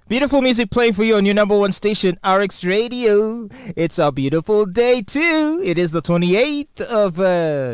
Beautiful music playing for you on your number one station, RX Radio. It's a beautiful day too. It is the 28th of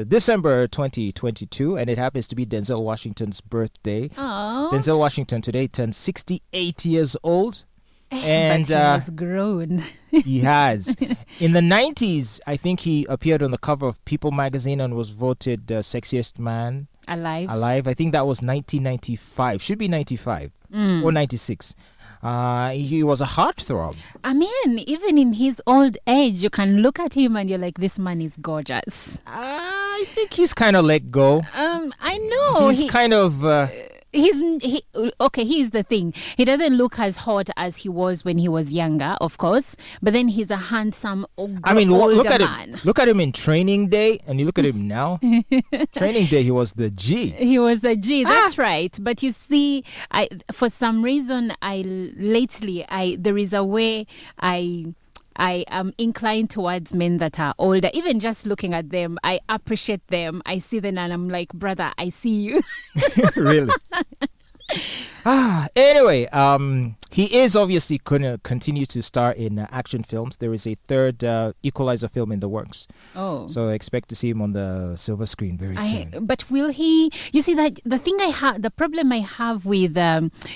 December 2022, and it happens to be Denzel Washington's birthday. Aww. Denzel Washington today turned 68 years old. And but he has grown. He has. In the 90s, I think he appeared on the cover of People magazine and was voted sexiest man Alive. I think that was 1995. Should be 95 or 96. He was a heartthrob. I mean, even in his old age, you can look at him and you're like, this man is gorgeous. I think he's kind of let go. I know. He's kind of... Here's the thing. He doesn't look as hot as he was when he was younger, of course. But then he's a handsome, older look at man. him. Look at him in Training Day, and you look at him now. Training Day, he was the G. He was the G. That's right. But you see, for some reason, there is a way I am inclined towards men that are older. Even just looking at them, I appreciate them. I see them and I'm like, brother, I see you. Really? Anyway, he is obviously going to continue to star in action films. There is a third Equalizer film in the works. Oh. So I expect to see him on the silver screen very soon. But will he... You see, that the problem I have with,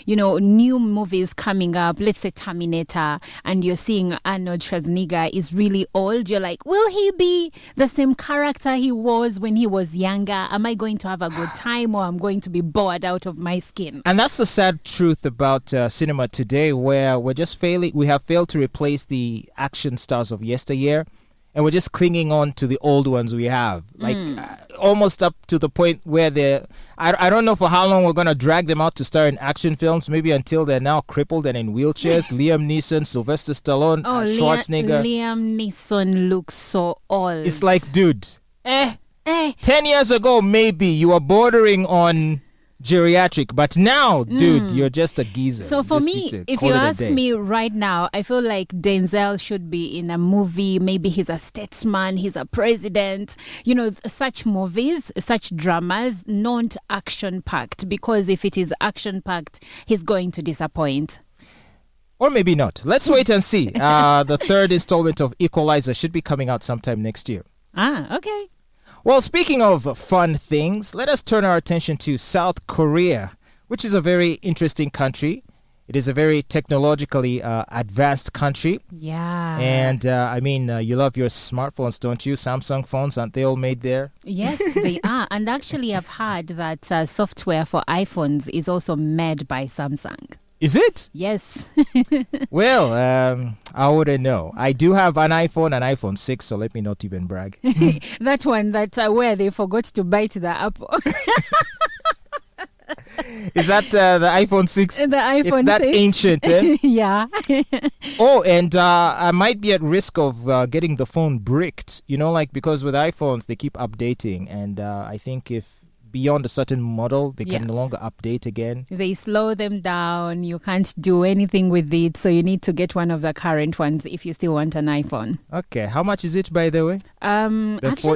new movies coming up, let's say Terminator, and you're seeing Arnold Schwarzenegger is really old. You're like, will he be the same character he was when he was younger? Am I going to have a good time, or I'm going to be bored out of my skin? And that's the sad truth about cinema today, where we have failed to replace the action stars of yesteryear, and we're just clinging on to the old ones we have, like almost up to the point where I don't know for how long we're going to drag them out to star in action films, maybe until they're now crippled and in wheelchairs. Liam Neeson, Sylvester Stallone, Schwarzenegger. Liam Neeson looks so old. It's like, dude, 10 years ago, maybe you were bordering on geriatric, but now, dude, you're just a geezer. So for me, if you ask me right now, I feel like Denzel should be in a movie. Maybe he's a statesman, he's a president. Such movies, such dramas, not action-packed, because if it is action-packed, he's going to disappoint. Or maybe not. Let's wait and see. The third installment of Equalizer should be coming out sometime next year. Okay. Well, speaking of fun things, let us turn our attention to South Korea, which is a very interesting country. It is a very technologically advanced country. Yeah. And you love your smartphones, don't you? Samsung phones, aren't they all made there? Yes, they are. And actually, I've heard that software for iPhones is also made by Samsung. Is it? Yes. Well, I wouldn't know. I do have an iPhone 6, so let me not even brag. That one where they forgot to bite the apple. Is that the iPhone 6? The iPhone 6. It's that ancient, eh? Yeah. And I might be at risk of getting the phone bricked. Because with iPhones, they keep updating. And I think if beyond a certain model, they can no longer update again. They slow them down. You can't do anything with it. So you need to get one of the current ones if you still want an iPhone. Okay. How much is it, by the way?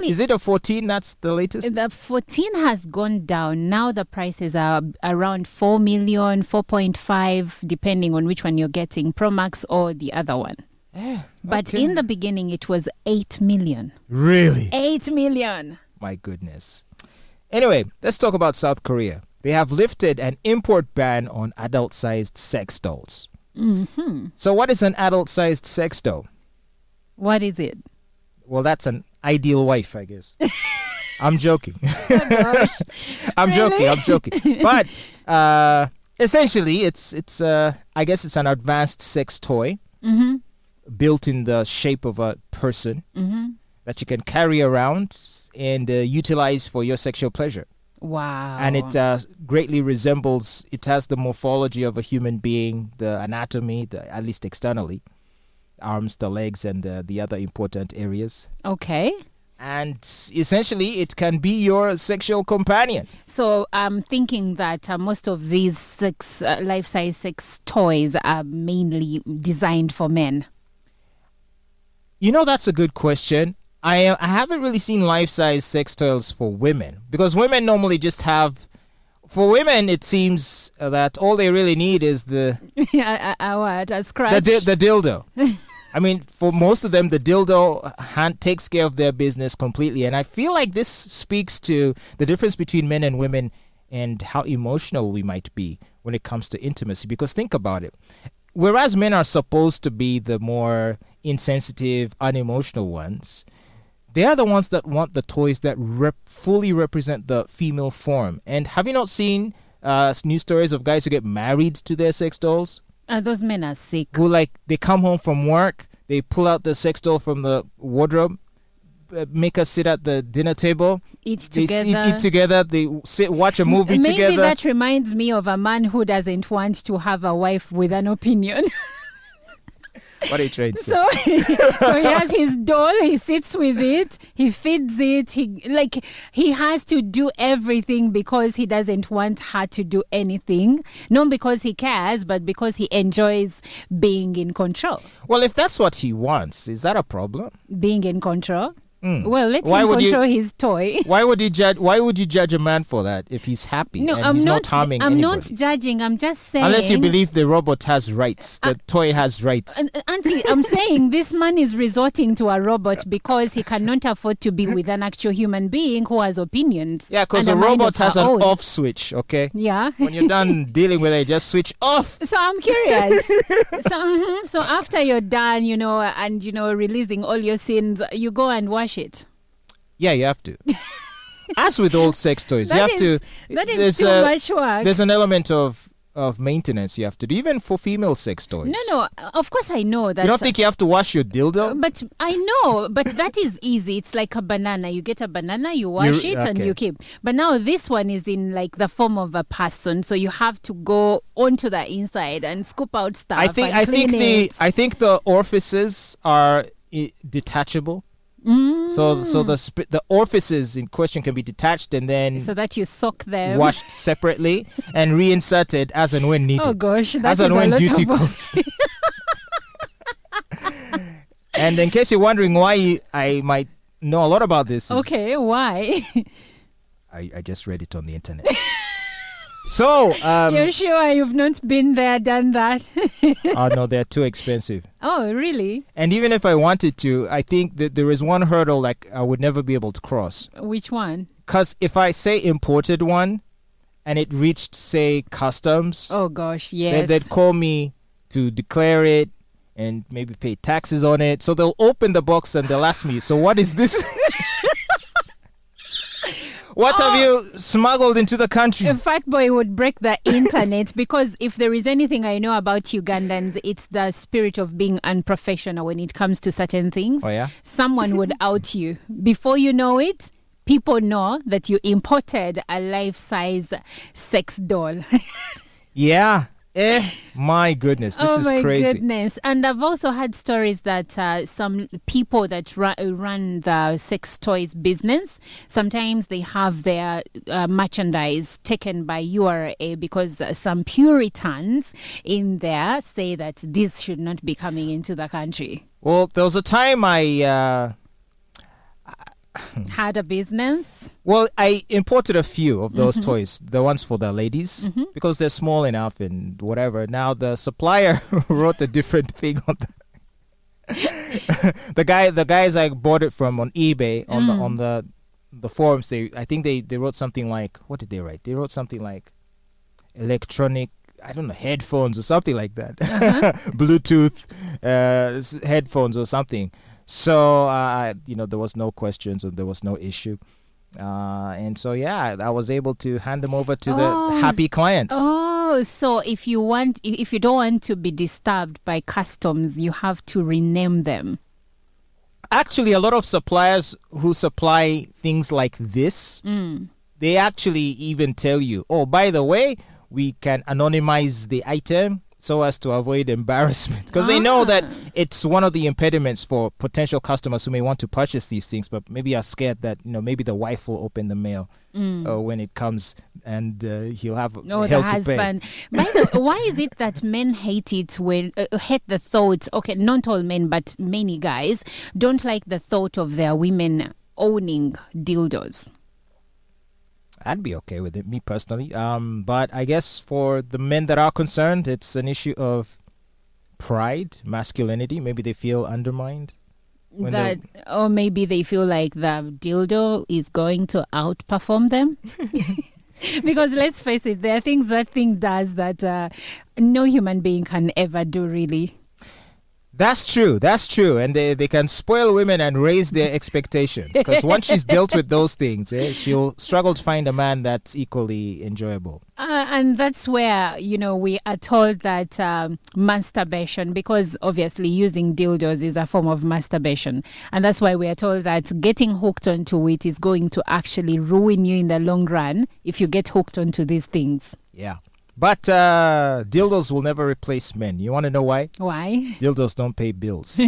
Is it a 14? That's the latest? The 14 has gone down. Now the prices are around 4 million, 4.5, depending on which one you're getting, Pro Max or the other one. But in the beginning, it was 8 million. Really? 8 million. My goodness. Anyway, let's talk about South Korea. They have lifted an import ban on adult-sized sex dolls. Mm-hmm. So what is an adult-sized sex doll? What is it? Well, that's an ideal wife, I guess. I'm joking. Oh, gosh. I'm joking. But essentially, it's I guess it's an advanced sex toy built in the shape of a person that you can carry around and utilize for your sexual pleasure. Wow. And it greatly resembles, it has the morphology of a human being, the anatomy, at least externally, arms, the legs, and the other important areas. Okay. And essentially, it can be your sexual companion. So I'm thinking that most of these life-size sex toys are mainly designed for men. That's a good question. I haven't really seen life-size sex toys for women, because women normally just have for women, it seems that all they really need is the what? A scratch? the dildo. I mean, for most of them, the dildo takes care of their business completely. And I feel like this speaks to the difference between men and women and how emotional we might be when it comes to intimacy. Because think about it. Whereas men are supposed to be the more insensitive, unemotional ones, they are the ones that want the toys that fully represent the female form. And have you not seen news stories of guys who get married to their sex dolls? Those men are sick. Who, like, they come home from work, they pull out the sex doll from the wardrobe, make us sit at the dinner table, eat together. They eat together, they watch a movie Maybe together. Maybe that reminds me of a man who doesn't want to have a wife with an opinion. What are you trying to say? So he has his doll, he sits with it, he feeds it, he has to do everything because he doesn't want her to do anything. Not because he cares, but because he enjoys being in control. Well, if that's what he wants, is that a problem? Being in control? Well, let him control his toy. Why would you judge a man for that if he's happy and he's not harming anybody? I'm not judging. I'm just saying. Unless you believe the robot has rights, the toy has rights. Auntie, I'm saying this man is resorting to a robot because he cannot afford to be with an actual human being who has opinions. Yeah, because a robot has an off switch, okay? Yeah. When you're done dealing with it, just switch off. So I'm curious. So after you're done, and releasing all your sins, you go and wash it. Yeah, you have to. As with all sex toys, you have to. That is too much work. There's an element of maintenance you have to do, even for female sex toys. No, of course I know that. You don't think you have to wash your dildo? But I know, but that is easy. It's like a banana. You get a banana, you wash it, and you keep. But now this one is in like the form of a person, so you have to go onto the inside and scoop out stuff. I think the orifices are detachable. So the orifices in question can be detached and then so that you soak them, washed separately and reinserted as and when needed. Oh gosh, that as is and when a lot duty of calls. And in case you're wondering why I might know a lot about this, okay, why? I just read it on the internet. So, you're sure you've not been there, done that? Oh no, they're too expensive. Oh, really? And even if I wanted to, I think that there is one hurdle like I would never be able to cross. Which one? Because if I say imported one, and it reached say customs, oh gosh, yes, they'd call me to declare it and maybe pay taxes on it. So they'll open the box and they'll ask me, so what is this? What have you smuggled into the country? Fatboy would break the internet because if there is anything I know about Ugandans, it's the spirit of being unprofessional when it comes to certain things. Oh, yeah? Someone would out you. Before you know it, people know that you imported a life-size sex doll. Yeah. My goodness, this is crazy. Oh my goodness. And I've also had stories that some people that run the sex toys business, sometimes they have their merchandise taken by URA because some Puritans in there say that this should not be coming into the country. Well, there was a time I had a business. Well, I imported a few of those toys, the ones for the ladies, because they're small enough and whatever. Now the supplier wrote a different thing on the guys I bought it from on eBay on the forums. I think they wrote something like, what did they write? They wrote something like electronic, I don't know, headphones or something like that, Bluetooth headphones or something. So, there was no questions or there was no issue. And so, yeah, I was able to hand them over to the happy clients. Oh, so if you don't want to be disturbed by customs, you have to rename them. Actually, a lot of suppliers who supply things like this, they actually even tell you, oh, by the way, we can anonymize the item so as to avoid embarrassment, because they know that it's one of the impediments for potential customers who may want to purchase these things but maybe are scared that maybe the wife will open the mail when it comes and he'll have hell the husband to pay. Why is it that men hate it when hate the thought, okay, not all men but many guys don't like the thought of their women owning dildos? I'd be okay with it, me personally. But I guess for the men that are concerned, it's an issue of pride, masculinity. Maybe they feel undermined. When That, or maybe they feel like the dildo is going to outperform them. Because let's face it, there are things that thing does that no human being can ever do, really. That's true. That's true. And they can spoil women and raise their expectations. Because once she's dealt with those things, she'll struggle to find a man that's equally enjoyable. And that's where, we are told that masturbation, because obviously using dildos is a form of masturbation. And that's why we are told that getting hooked onto it is going to actually ruin you in the long run if you get hooked onto these things. Yeah. But dildos will never replace men. You want to know why? Why? Dildos don't pay bills.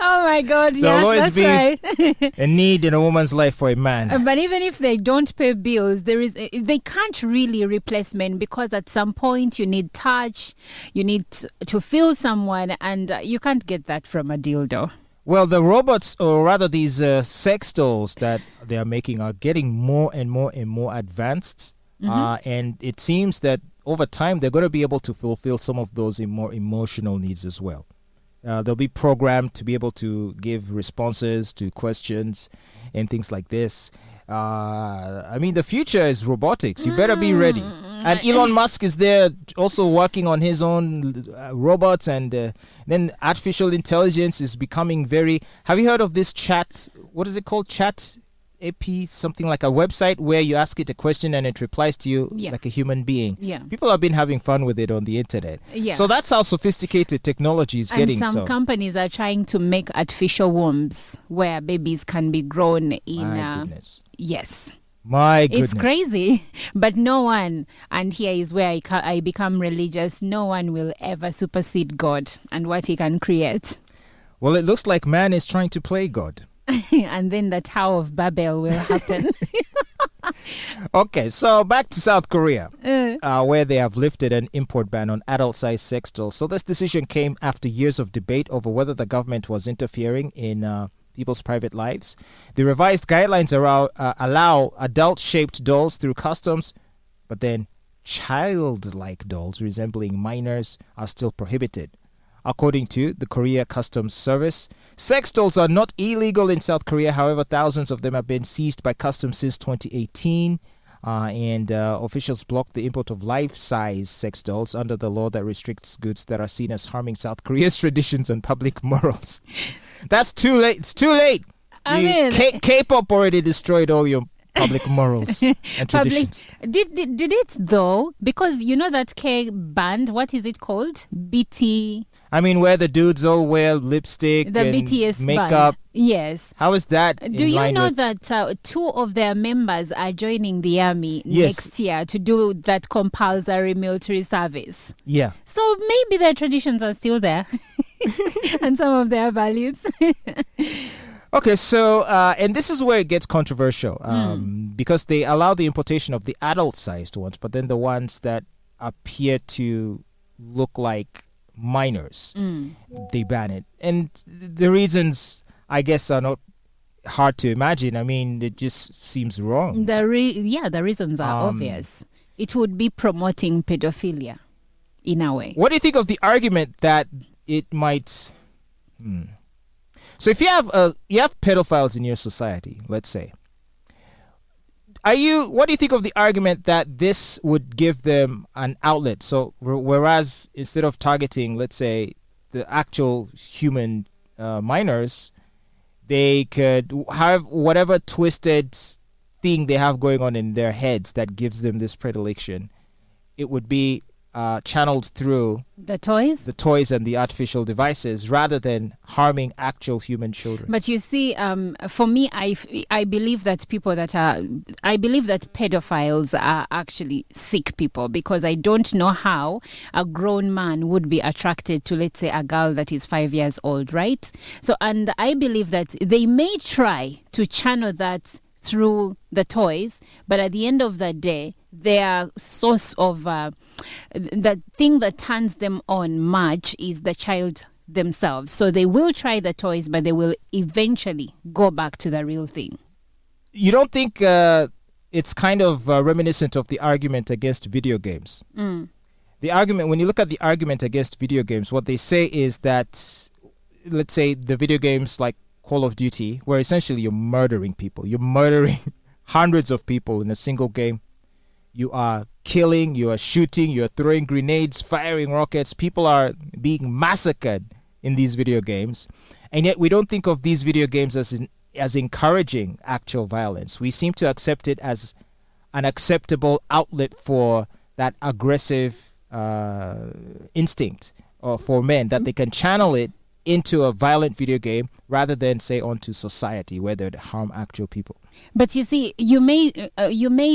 Oh my God, There'll always that's right. a need in a woman's life for a man. But even if they don't pay bills, they can't really replace men, because at some point you need touch, you need to feel someone, and you can't get that from a dildo. Well, the robots, or rather these sex dolls that they are making, are getting more and more and more advanced. And it seems that over time, they're going to be able to fulfill some of those more emotional needs as well. They'll be programmed to be able to give responses to questions and things like this. I mean, the future is robotics. You better be ready. And Elon Musk is there also working on his own robots, and then artificial intelligence is becoming very... Have you heard of this chat? What is it called? Chat AP, something like a website where you ask it a question and it replies to you like a human being. Yeah. People have been having fun with it on the internet. Yeah. So that's how sophisticated technology is getting. And some companies are trying to make artificial wombs where babies can be grown in... My goodness. Yes. My goodness. It's crazy, but no one, and here is where I become religious, no one will ever supersede God and what he can create. Well, it looks like man is trying to play God. And then the Tower of Babel will happen. Okay, so back to South Korea, where they have lifted an import ban on adult-sized sex dolls. So this decision came after years of debate over whether the government was interfering in people's private lives. The revised guidelines allow adult-shaped dolls through customs, but then childlike dolls resembling minors are still prohibited. According to the Korea Customs Service, sex dolls are not illegal in South Korea. However, thousands of them have been seized by customs since 2018. And officials blocked the import of life-size sex dolls under the law that restricts goods that are seen as harming South Korea's traditions and public morals. That's too late. It's too late. I mean, K-pop already destroyed all your public morals and traditions. Did it though? Because you know that K band, what is it called? BT. I mean, where the dudes all wear lipstick The and BTS makeup. band. Yes. How is that? Do you know that two of their members are joining the army next year to do that compulsory military service? Yeah. So maybe their traditions are still there and some of their values. Okay, so, and this is where it gets controversial because they allow the importation of the adult-sized ones, but then the ones that appear to look like minors, they ban it. And the reasons, I guess, are not hard to imagine. I mean, it just seems wrong. The reasons are obvious. It would be promoting pedophilia in a way. What do you think of the argument that it might... So if you have pedophiles in your society, let's say, what do you think of the argument that this would give them an outlet? So whereas instead of targeting, let's say, the actual human minors, they could have whatever twisted thing they have going on in their heads that gives them this predilection. It would be channeled through the toys and the artificial devices rather than harming actual human children. But you see, for me, I believe that pedophiles are actually sick people, because I don't know how a grown man would be attracted to, let's say, a girl that is 5 years old, right? So, and I believe that they may try to channel that through the toys, but at the end of the day, their source of the thing that turns them on much is the child themselves. So they will try the toys, but they will eventually go back to the real thing. you don't think it's kind of reminiscent of the argument against video games? The argument, when you look at the argument against video games, what they say is that, let's say the video games like Call of Duty, where essentially you're murdering people. You're murdering hundreds of people in a single game. You are killing, you are shooting, you are throwing grenades, firing rockets. People are being massacred in these video games. And yet we don't think of these video games as encouraging actual violence. We seem to accept it as an acceptable outlet for that aggressive instinct for men, that they can channel it into a violent video game rather than say onto society where they'd harm actual people. But you see, you may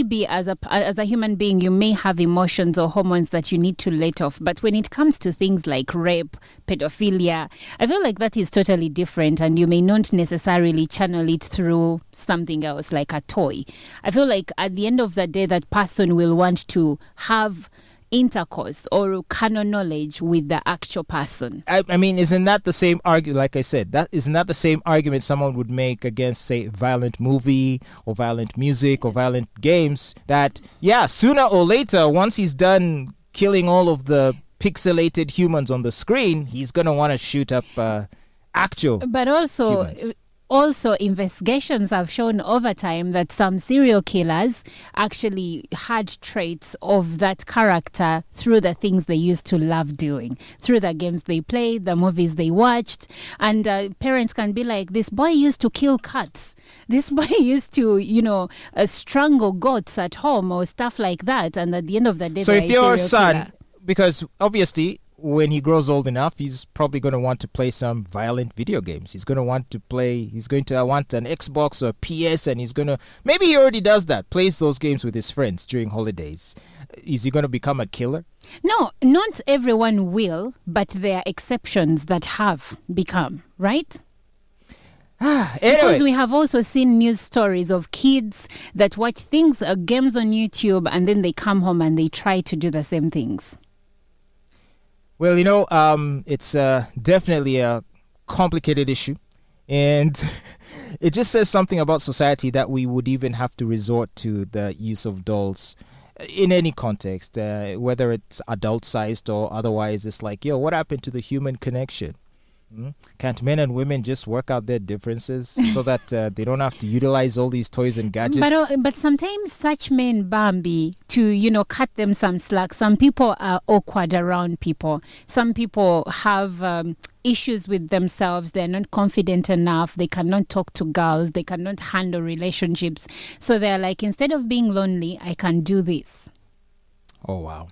be as a human being, you may have emotions or hormones that you need to let off. But when it comes to things like rape, pedophilia, I feel like that is totally different, and you may not necessarily channel it through something else like a toy. I feel like at the end of the day, that person will want to have intercourse or carnal knowledge with the actual person. I mean, isn't that the same argument? Like I said, isn't that the same argument someone would make against, say, violent movie or violent music or violent games? That, yeah, sooner or later, once he's done killing all of the pixelated humans on the screen, he's gonna want to shoot up actual but also humans. Also, investigations have shown over time that some serial killers actually had traits of that character through the things they used to love doing, through the games they played, the movies they watched. And parents can be like, this boy used to kill cats. This boy used to, strangle goats at home or stuff like that. And at the end of the day, so if your son, killer. because obviously, when he grows old enough, he's probably going to want to play some violent video games. He's going to want an Xbox or a PS, and maybe he already does that, plays those games with his friends during holidays. Is he going to become a killer? No, not everyone will, but there are exceptions that have become, right? Anyway. Because we have also seen news stories of kids that watch games on YouTube, and then they come home and they try to do the same things. Well, it's definitely a complicated issue, and it just says something about society that we would even have to resort to the use of dolls in any context, whether it's adult-sized or otherwise. It's like, what happened to the human connection? Can't men and women just work out their differences so that they don't have to utilize all these toys and gadgets? But sometimes such men, Bambi, to cut them some slack. Some people are awkward around people. Some people have issues with themselves. They're not confident enough. They cannot talk to girls. They cannot handle relationships. So they're like, instead of being lonely, I can do this. Oh, wow.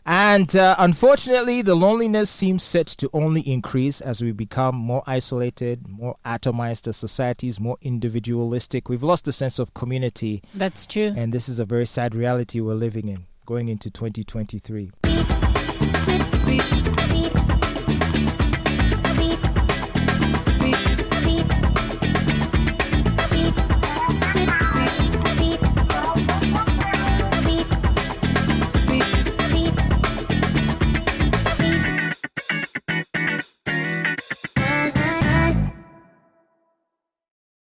And unfortunately, the loneliness seems set to only increase as we become more isolated, more atomized as societies, more individualistic. We've lost the sense of community. That's true. And this is a very sad reality we're living in, going into 2023.